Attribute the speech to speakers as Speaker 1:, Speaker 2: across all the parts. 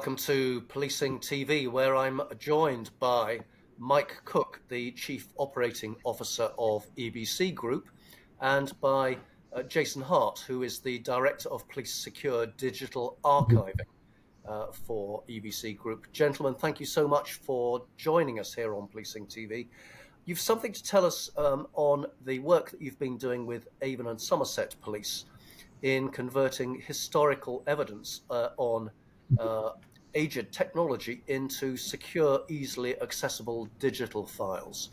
Speaker 1: welcome to Policing TV, where I'm joined by Mike Cook, the Chief Operating Officer of EBC Group, and by Jason Hart, who is the Director of Police Secure Digital Archiving for EBC Group. Gentlemen, thank you so much for joining us here on Policing TV. You've something to tell us on the work that you've been doing with Avon and Somerset Police in converting historical evidence on aged technology into secure, easily accessible digital files.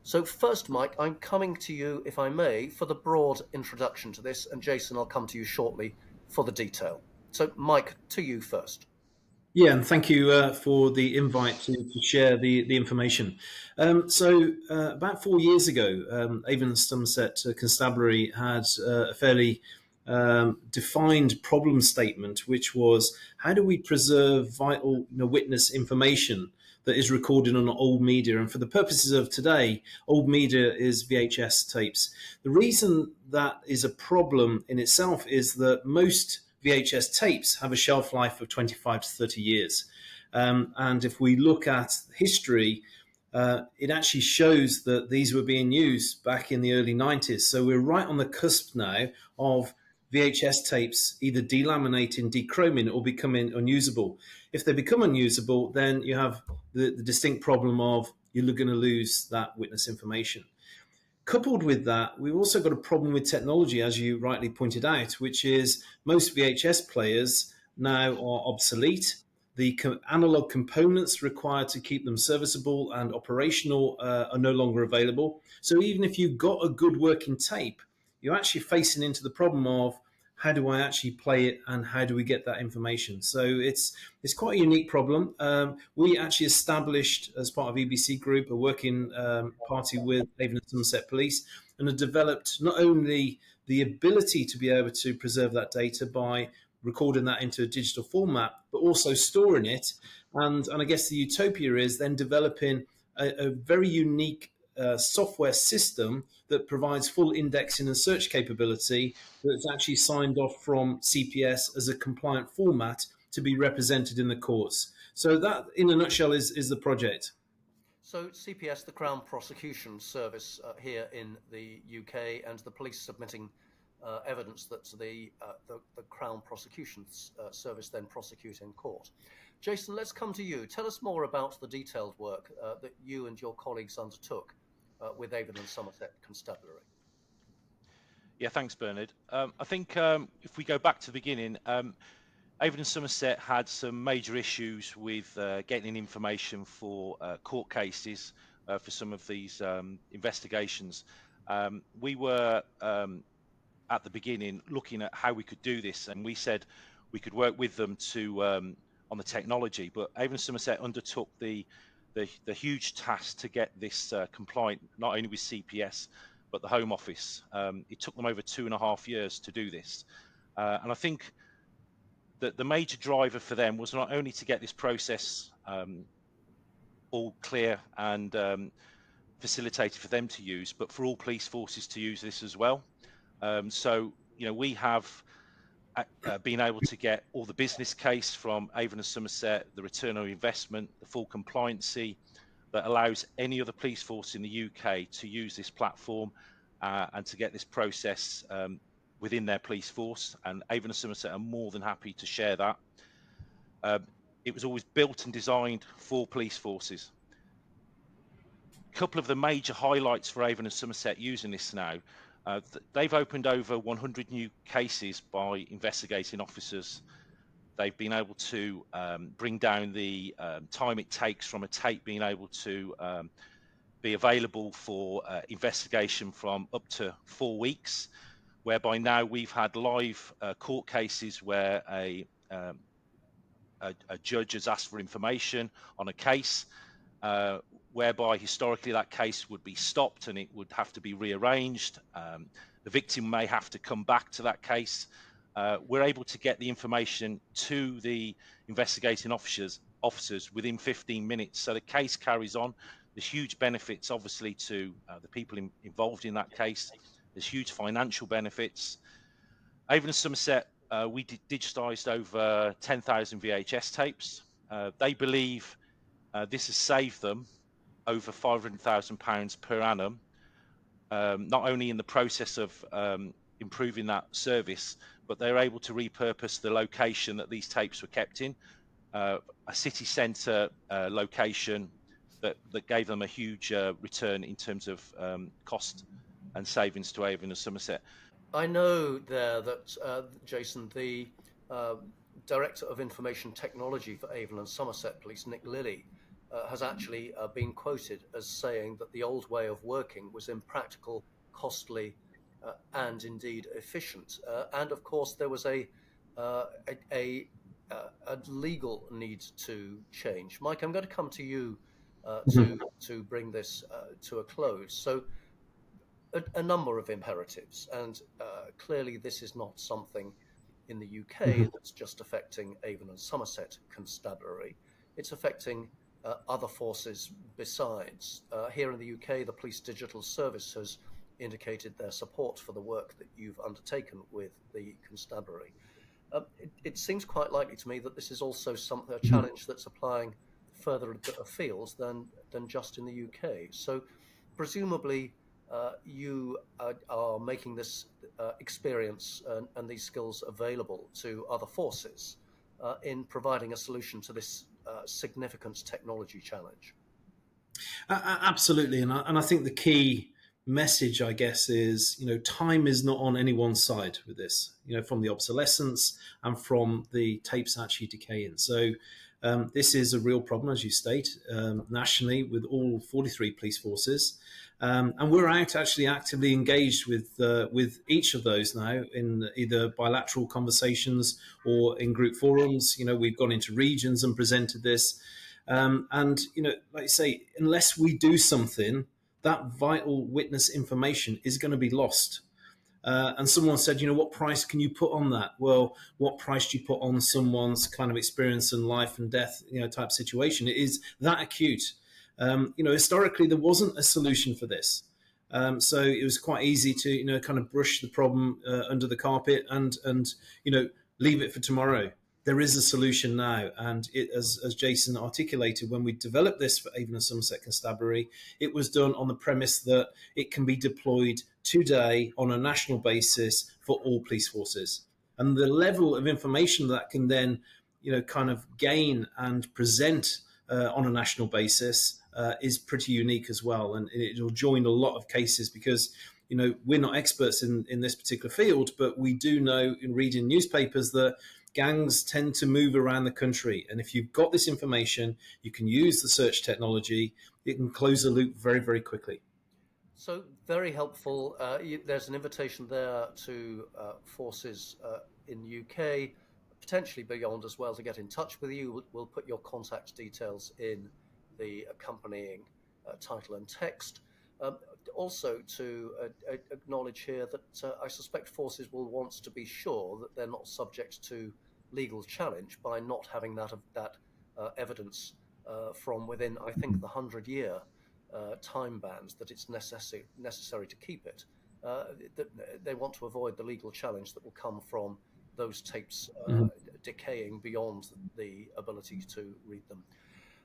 Speaker 1: So first, Mike, I'm coming to you, if I may, for the broad introduction to this, and Jason, I'll come to you shortly for the detail. So Mike, to you first.
Speaker 2: Yeah, and thank you for the invite to share the information. About 4 years ago, Avon and Somerset Constabulary had a fairly defined problem statement, which was, how do we preserve vital witness information that is recorded on old media? And for the purposes of today, old media is VHS tapes. The reason that is a problem in itself is that most VHS tapes have a shelf life of 25 to 30 years. And if we look at history, it actually shows that these were being used back in the early 90s. So we're right on the cusp now of VHS tapes either delaminating, dechroming, or becoming unusable. If they become unusable, then you have the distinct problem of you're going to lose that witness information. Coupled with that, we've also got a problem with technology, as you rightly pointed out, which is most VHS players now are obsolete. The analog components required to keep them serviceable and operational are no longer available. So even if you've got a good working tape, you're actually facing into the problem of, how do I actually play it and how do we get that information? So it's quite a unique problem. We actually established, as part of EBC Group, a working party with Avon and Somerset Police, and have developed not only the ability to be able to preserve that data by recording that into a digital format, but also storing it. And I guess the utopia is then developing a very unique software system that provides full indexing and search capability that's actually signed off from CPS as a compliant format to be represented in the courts. So that, in a nutshell, is the project.
Speaker 1: So CPS, the Crown Prosecution Service here in the UK, and the police submitting evidence that the Crown Prosecution Service then prosecute in court. Jason, let's come to you. Tell us more about the detailed work that you and your colleagues undertook with Avon and Somerset Constabulary.
Speaker 3: Yeah, thanks, Bernard. I think if we go back to the beginning, Avon and Somerset had some major issues with getting information for court cases for some of these investigations. We were at the beginning looking at how we could do this, and we said we could work with them to on the technology, but Avon and Somerset undertook the huge task to get this compliant, not only with CPS but the Home Office. It took them over 2.5 years to do this, and I think that the major driver for them was not only to get this process all clear and facilitated for them to use, but for all police forces to use this as well. So we have been able to get all the business case from Avon and Somerset, the return on investment, the full compliancy that allows any other police force in the UK to use this platform and to get this process within their police force. And Avon and Somerset are more than happy to share that. It was always built and designed for police forces. A couple of the major highlights for Avon and Somerset using this now. They've opened over 100 new cases by investigating officers. They've been able to bring down the time it takes from a tape being able to be available for investigation from up to 4 weeks, whereby now we've had live court cases where a judge has asked for information on a case, whereby historically that case would be stopped and it would have to be rearranged. The victim may have to come back to that case. We're able to get the information to the investigating officers within 15 minutes. So the case carries on. There's huge benefits, obviously, to the people involved in that case. There's huge financial benefits. Avon and Somerset we digitised over 10,000 VHS tapes. They believe this has saved them over £500,000 per annum, not only in the process of improving that service, but they're able to repurpose the location that these tapes were kept in, a city centre location that gave them a huge return in terms of cost and savings to Avon and Somerset.
Speaker 1: I know there that, Jason, the Director of Information Technology for Avon and Somerset Police, Nick Lilly, has actually been quoted as saying that the old way of working was impractical, costly, and indeed efficient. And of course, there was a legal need to change. Mike, I'm going to come to you to bring this to a close. So, a number of imperatives, and clearly this is not something in the UK that's just affecting Avon and Somerset Constabulary. It's affecting other forces besides. Here in the UK, the Police Digital Service has indicated their support for the work that you've undertaken with the constabulary. It seems quite likely to me that this is also a challenge that's applying further afield than just in the UK. So presumably you are making this experience and these skills available to other forces in providing a solution to this significant technology challenge.
Speaker 2: Absolutely, and I think the key message, I guess, is time is not on anyone's side with this. From the obsolescence and from the tapes actually decaying. So this is a real problem, as you state, nationally with all 43 police forces. And we're actually actively engaged with each of those now in either bilateral conversations or in group forums. We've gone into regions and presented this. And, like you say, unless we do something, that vital witness information is going to be lost. And someone said, what price can you put on that? Well, what price do you put on someone's kind of experience and life and death, type situation? It is that acute. Historically, there wasn't a solution for this. So it was quite easy to, kind of brush the problem under the carpet and leave it for tomorrow. There is a solution now. And as Jason articulated, when we developed this for Avon and Somerset Constabulary, it was done on the premise that it can be deployed today on a national basis for all police forces. And the level of information that can then, kind of gain and present on a national basis is pretty unique as well. And it will join a lot of cases because, we're not experts in this particular field, but we do know in reading newspapers that gangs tend to move around the country. And if you've got this information, you can use the search technology. It can close the loop very, very quickly.
Speaker 1: So very helpful. There's an invitation there to forces in the UK, potentially beyond as well, to get in touch with you. We'll put your contact details in the accompanying title and text. Also to acknowledge here that I suspect forces will want to be sure that they're not subject to legal challenge by not having that evidence from within, I think, the 100-year time bands that it's necessary to keep it. That they want to avoid the legal challenge that will come from those tapes decaying beyond the ability to read them.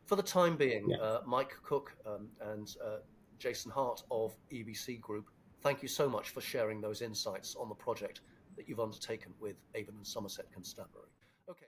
Speaker 1: For the time being, Mike Cook and Jason Hart of EBC Group, thank you so much for sharing those insights on the project that you've undertaken with Avon and Somerset Constabulary. Okay.